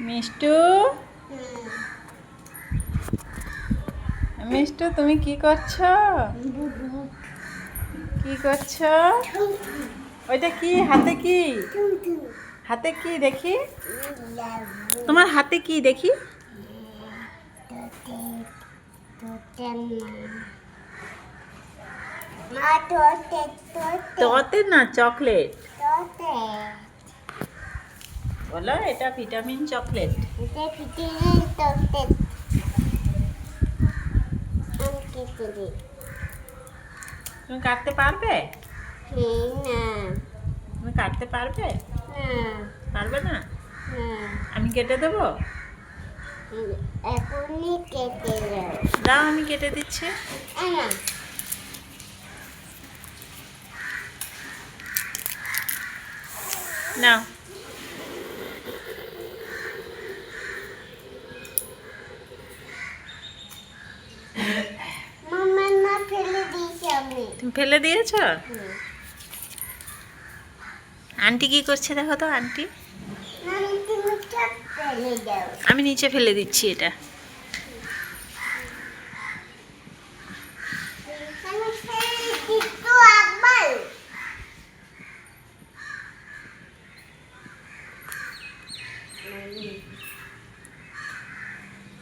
মিষ্টু, মিষ্টু তুমি কি করছো? কি করছো? ওইটা কি? হাতে কি? হাতে কি দেখি? তোমার হাতে কি দেখি? তোতে না, চকলেট বলো। এটা ভিটামিন চকলেট। তুমি কাটতে পারবে? তুমি কাটতে পারবে? পারবে না? আমি কেটে দেবো? এখনই কেটে দাও, আমি কেটে দিচ্ছি। নাও। মামা না ফেলে দিয়েছি আমি। তুমি ফেলে দিয়েছো? আন্টি কি করছে দেখো তো। আন্টি, তুমি সব ফেলে দাও। আমি নিচে ফেলে দিচ্ছি এটা। আমি ফেলে দিচ্ছি তো একবার।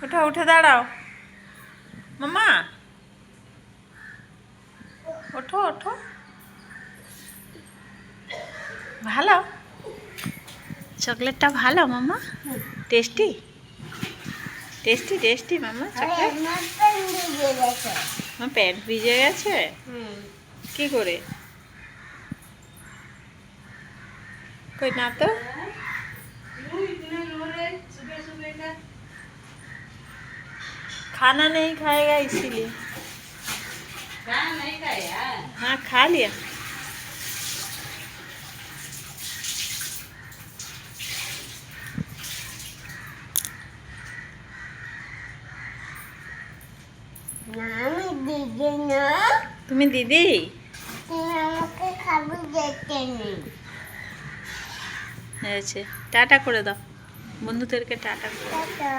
ওঠো, উঠে দাঁড়াও মামা। ওঠো ওঠো। ভালো চকলেটটা, ভালো মামা। টেস্টি টেস্টি টেস্টি মামা চকলেট। আমার পেন ভিজে গেছে। আমার প্যান্ট ভিজে গেছে। কি করে? কই না তো। खाना नहीं खाएगा इसीलिए। हाँ खा लिया। না আমি দিদি না। তুমি দিদি? তুমি আমাকে খাবার দিতে নেই। হয়েছে, টাটা করে দাও বন্ধুদেরকে। টাটা করে দাও। টাটা।